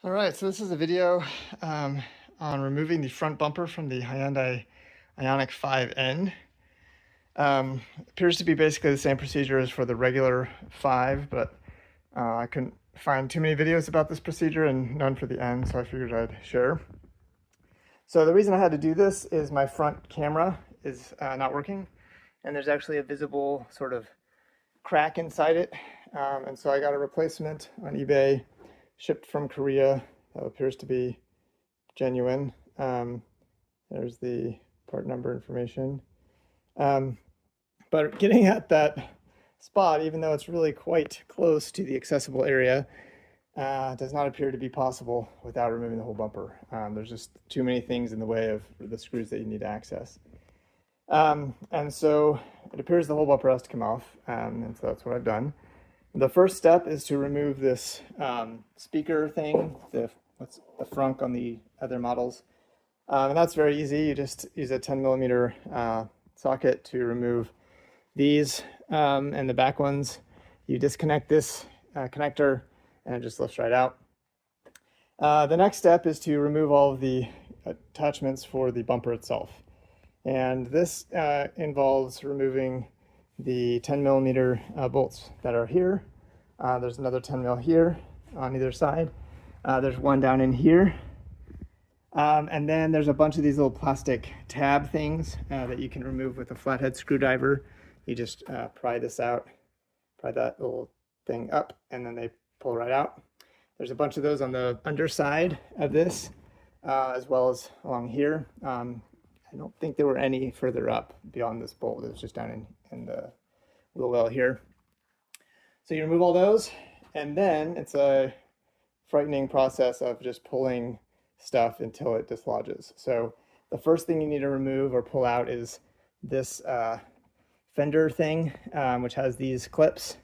All right, so this is a video on removing the front bumper from the Hyundai Ioniq 5N. Appears to be basically the same procedure as for the regular 5, but I couldn't find too many videos about this procedure and none for the N, so I figured I'd share. So the reason I had to do this is my front camera is not working, and there's actually a visible sort of crack inside it, and so I got a replacement on eBay, shipped from Korea. That appears to be genuine. There's the part number information. But getting at that spot, even though it's really quite close to the accessible area, does not appear to be possible without removing the whole bumper. There's just too many things in the way of the screws that you need to access. And so it appears the whole bumper has to come off, and so that's what I've done. The first step is to remove this speaker thing, what's the frunk on the other models. And that's very easy. You just use a 10mm socket to remove these and the back ones. You disconnect this connector and it just lifts right out. The next step is to remove all of the attachments for the bumper itself. And this involves removing the 10mm bolts that are here. There's another 10mm here on either side. There's one down in here. And then there's a bunch of these little plastic tab things that you can remove with a flathead screwdriver. You just pry this out, pry that little thing up, and then they pull right out. There's a bunch of those on the underside of this, as well as along here. I don't think there were any further up beyond this bolt. It was just down in the wheel well here. So you remove all those, and then it's a frightening process of just pulling stuff until it dislodges. So the first thing you need to remove or pull out is this fender thing, which has these clips.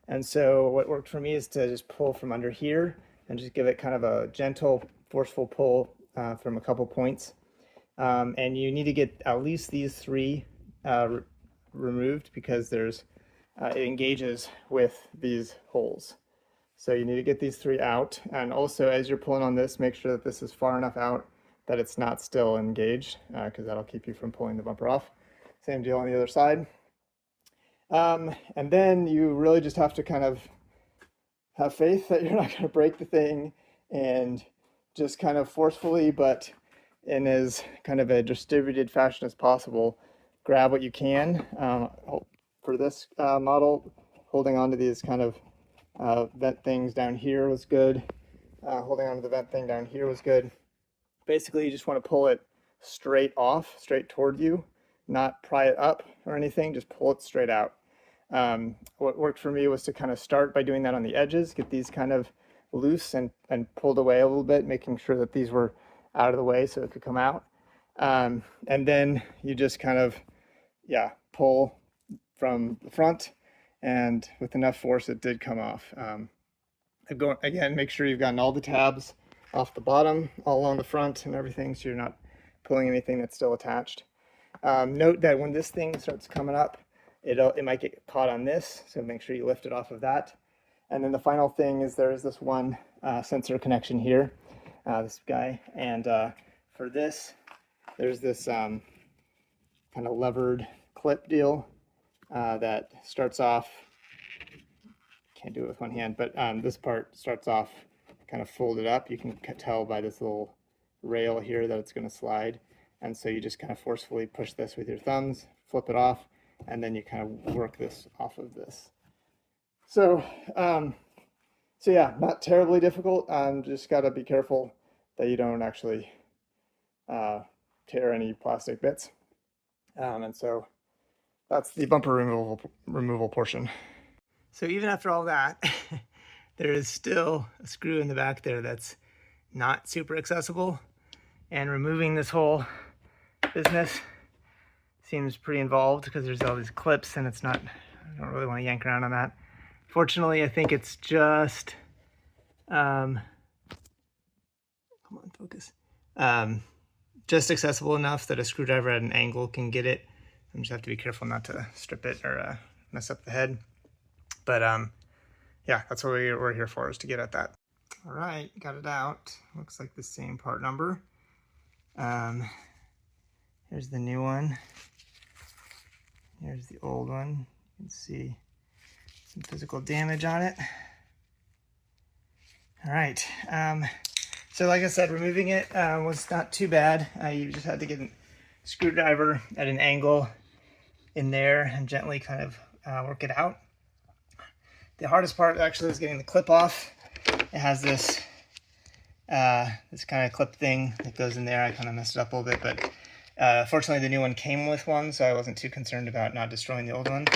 And so what worked for me is to just pull from under here and just give it kind of a gentle, forceful pull from a couple points. And you need to get at least these three removed because it engages with these holes. So you need to get these three out. And also, as you're pulling on this, make sure that this is far enough out that it's not still engaged, because that'll keep you from pulling the bumper off. Same deal on the other side. And then you really just have to kind of have faith that you're not going to break the thing, and just kind of forcefully, but in as kind of a distributed fashion as possible, grab what you can. For this model, holding onto these kind of vent things down here was good. Holding onto the vent thing down here was good. Basically, you just want to pull it straight off, straight toward you, not pry it up or anything, just pull it straight out. What worked for me was to kind of start by doing that on the edges, get these kind of loose and pulled away a little bit, making sure that these were out of the way so it could come out. And then you just kind of, pull from the front, and with enough force it did come off. Again, make sure you've gotten all the tabs off the bottom, all along the front and everything, so you're not pulling anything that's still attached. Note that when this thing starts coming up, it might get caught on this, so make sure you lift it off of that. And then the final thing is there is this one sensor connection here, this guy, and for this, there's this kind of levered clip deal that starts off, can't do it with one hand, but this part starts off kind of folded up. You can tell by this little rail here that it's going to slide, and so you just kind of forcefully push this with your thumbs, flip it off, and then you kind of work this off of this. So yeah, not terribly difficult. Just got to be careful that you don't actually tear any plastic bits. And so that's the bumper removal portion. So even after all that, there is still a screw in the back there that's not super accessible. And removing this whole business seems pretty involved because there's all these clips and I don't really want to yank around on that. Fortunately, I think it's just, come on, focus. Just accessible enough that a screwdriver at an angle can get it. I just have to be careful not to strip it or mess up the head. But yeah, that's what we're here for, is to get at that. All right, got it out. Looks like the same part number. Here's the new one. Here's the old one. You can see some physical damage on it. All right, so like I said, removing it was not too bad. You just had to get a screwdriver at an angle in there and gently kind of work it out. The hardest part actually is getting the clip off. It has this this kind of clip thing that goes in there. I kind of messed it up a little bit, but fortunately the new one came with one, so I wasn't too concerned about not destroying the old one.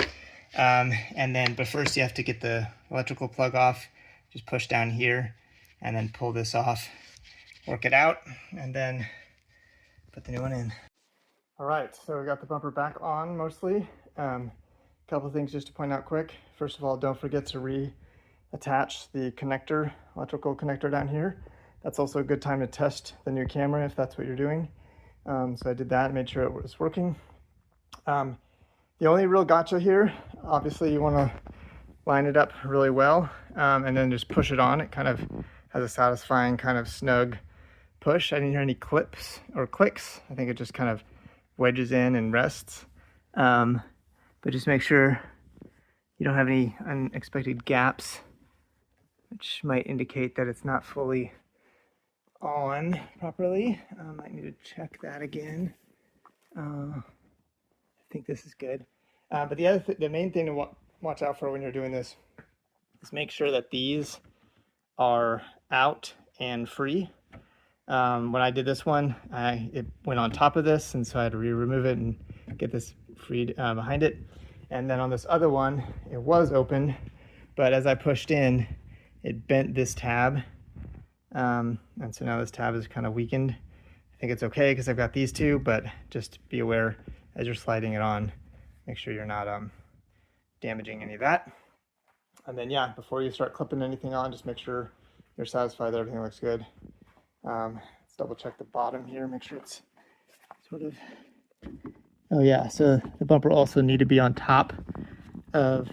But first you have to get the electrical plug off. Just push down here and then pull this off, work it out, and then put the new one in. All right, so we got the bumper back on mostly. Couple of things just to point out quick. First of all, don't forget to reattach the connector, electrical connector down here. That's also a good time to test the new camera if that's what you're doing. So I did that and made sure it was working. The only real gotcha here, obviously you want to line it up really well and then just push it on. It kind of has a satisfying kind of snug push. I didn't hear any clips or clicks. I think it just kind of wedges in and rests. But just make sure you don't have any unexpected gaps, which might indicate that it's not fully on properly. Might need to check that again. I think this is good. But the main thing to watch out for when you're doing this is make sure that these are out and free. When I did this one, it went on top of this, and so I had to remove it and get this freed behind it. And then on this other one, it was open, but as I pushed in, it bent this tab. And so now this tab is kind of weakened. I think it's okay because I've got these two, but just be aware as you're sliding it on, make sure you're not damaging any of that. And then yeah, before you start clipping anything on, just make sure you're satisfied that everything looks good. Let's double check the bottom here, make sure it's sort of, oh yeah, so the bumper also need to be on top of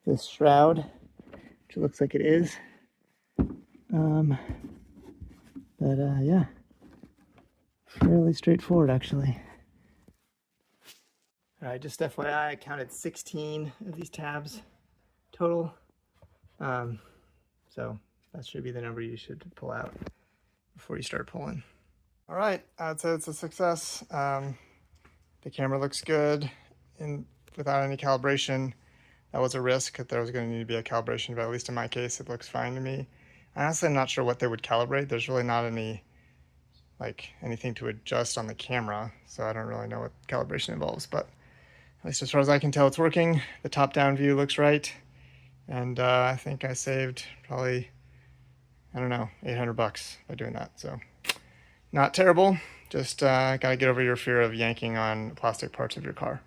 this shroud, which it looks like it is. Yeah, fairly straightforward actually. All right, just FYI, I counted 16 of these tabs total. So that should be the number you should pull out before you start pulling. All right, I'd say it's a success. The camera looks good without any calibration. That was a risk that there was going to need to be a calibration, but at least in my case, it looks fine to me. Honestly, I'm not sure what they would calibrate. There's really not anything to adjust on the camera, so I don't really know what calibration involves, but at least as far as I can tell, it's working. The top-down view looks right, and I think I saved probably, I don't know, $800 by doing that, so not terrible. Just got to get over your fear of yanking on plastic parts of your car.